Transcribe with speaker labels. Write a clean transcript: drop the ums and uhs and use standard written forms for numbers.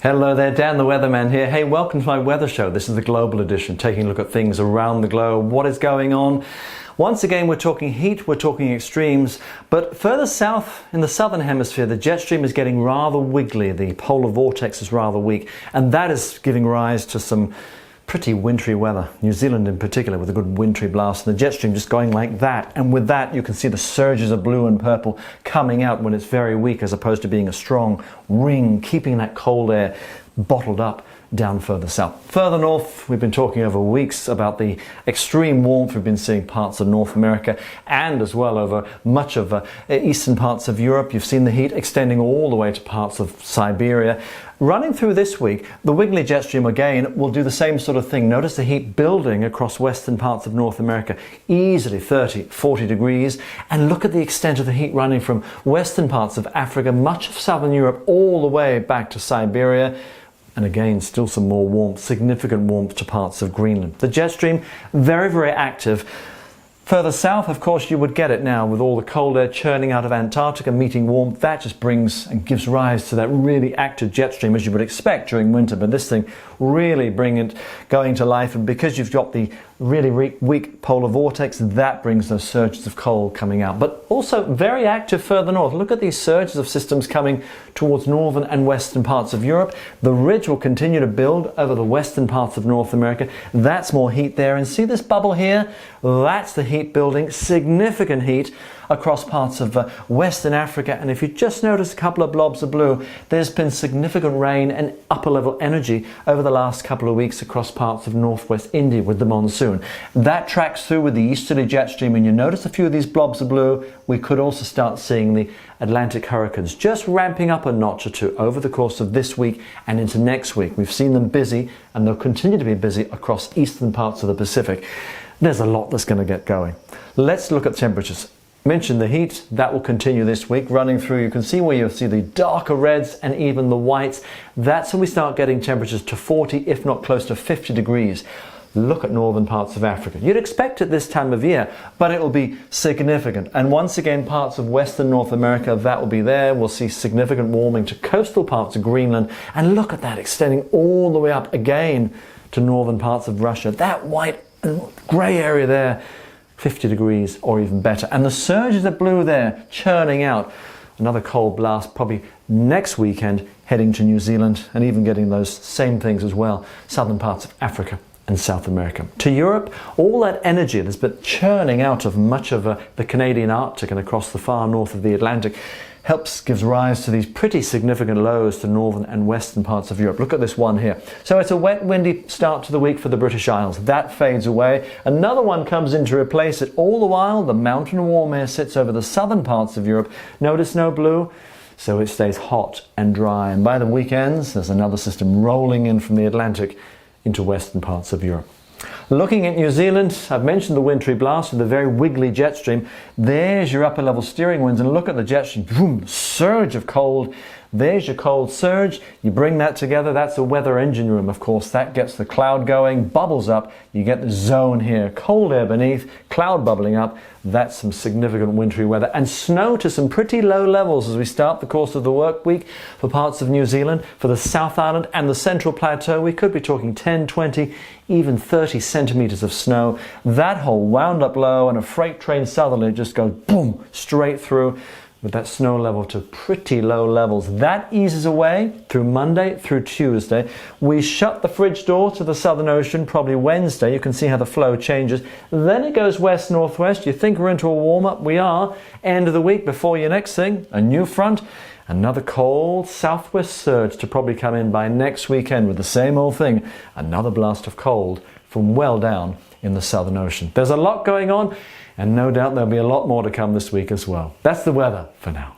Speaker 1: Hello there, Dan the Weatherman here. Hey, welcome to my weather show. This is the global edition, taking a look at things around the globe, what is going on. Once again, we're talking heat, we're talking extremes, but further south in the southern hemisphere, the jet stream is getting rather wiggly. The polar vortex is rather weak, and that is giving rise to some pretty wintry weather. New Zealand in particular with a good wintry blast, and the jet stream just going like that. And with that, you can see the surges of blue and purple coming out when it's very weak, as opposed to being a strong ring, keeping that cold air bottled up down further south. Further north, we've been talking over weeks about the extreme warmth we've been seeing parts of North America and as well over much of eastern parts of Europe. You've seen the heat extending all the way to parts of Siberia. Running through this week, the wiggly jet stream again will do the same sort of thing. Notice the heat building across western parts of North America, easily 30, 40 degrees. And look at the extent of the heat running from western parts of Africa, much of southern Europe, all the way back to Siberia. And again, still some more warmth, significant warmth to parts of Greenland. The jet stream, very, very active. Further south, of course, you would get it now with all the cold air churning out of Antarctica, meeting warmth. That just brings and gives rise to that really active jet stream, as you would expect during winter. But this thing really going to life. And because you've got the really weak polar vortex, that brings those surges of cold coming out. But also very active further north. Look at these surges of systems coming towards northern and western parts of Europe. The ridge will continue to build over the western parts of North America. That's more heat there. And see this bubble here? That's the heat building, significant heat across parts of Western Africa. And if you just notice a couple of blobs of blue, there's been significant rain and upper level energy over the last couple of weeks across parts of northwest India with the monsoon. That tracks through with the easterly jet stream, and you notice a few of these blobs of blue. We could also start seeing the Atlantic hurricanes just ramping up a notch or two over the course of this week and into next week. We've seen them busy, and they'll continue to be busy across eastern parts of the Pacific. There's a lot that's going to get going. Let's look at temperatures. Mentioned the heat, that will continue this week. Running through, you can see where you'll see the darker reds and even the whites. That's when we start getting temperatures to 40, if not close to 50 degrees. Look at northern parts of Africa. You'd expect it this time of year, but it will be significant. And once again, parts of western North America, that will be there. We'll see significant warming to coastal parts of Greenland. And look at that, extending all the way up again to northern parts of Russia. That white and grey area there, 50 degrees or even better. And the surges of blue there churning out. Another cold blast probably next weekend heading to New Zealand and even getting those same things as well. Southern parts of Africa and South America. To Europe, all that energy that's been churning out of much of the Canadian Arctic and across the far north of the Atlantic gives rise to these pretty significant lows to northern and western parts of Europe. Look at this one here. So it's a wet, windy start to the week for the British Isles. That fades away. Another one comes in to replace it. All the while, the mountain warm air sits over the southern parts of Europe. Notice no blue. So it stays hot and dry. And by the weekends, there's another system rolling in from the Atlantic into western parts of Europe. Looking at New Zealand, I've mentioned the wintry blast with the very wiggly jet stream. There's your upper level steering winds, and look at the jet stream, boom, surge of cold. There's your cold surge. You bring that together, that's a weather engine room, of course. That gets the cloud going, bubbles up. You get the zone here, cold air beneath, cloud bubbling up. That's some significant wintry weather. And snow to some pretty low levels as we start the course of the work week for parts of New Zealand. For the South Island and the Central Plateau, we could be talking 10, 20, even 30 centimetres of snow. That whole wound up low, and a freight train southerly just goes boom, straight through, with that snow level to pretty low levels. That eases away through Monday through Tuesday. We shut the fridge door to the Southern Ocean probably Wednesday. You can see how the flow changes. Then it goes west-northwest. You think we're into a warm-up? We are. End of the week before your next thing, a new front. Another cold southwest surge to probably come in by next weekend with the same old thing. Another blast of cold from well down in the Southern Ocean. There's a lot going on, and no doubt there'll be a lot more to come this week as well. That's the weather for now.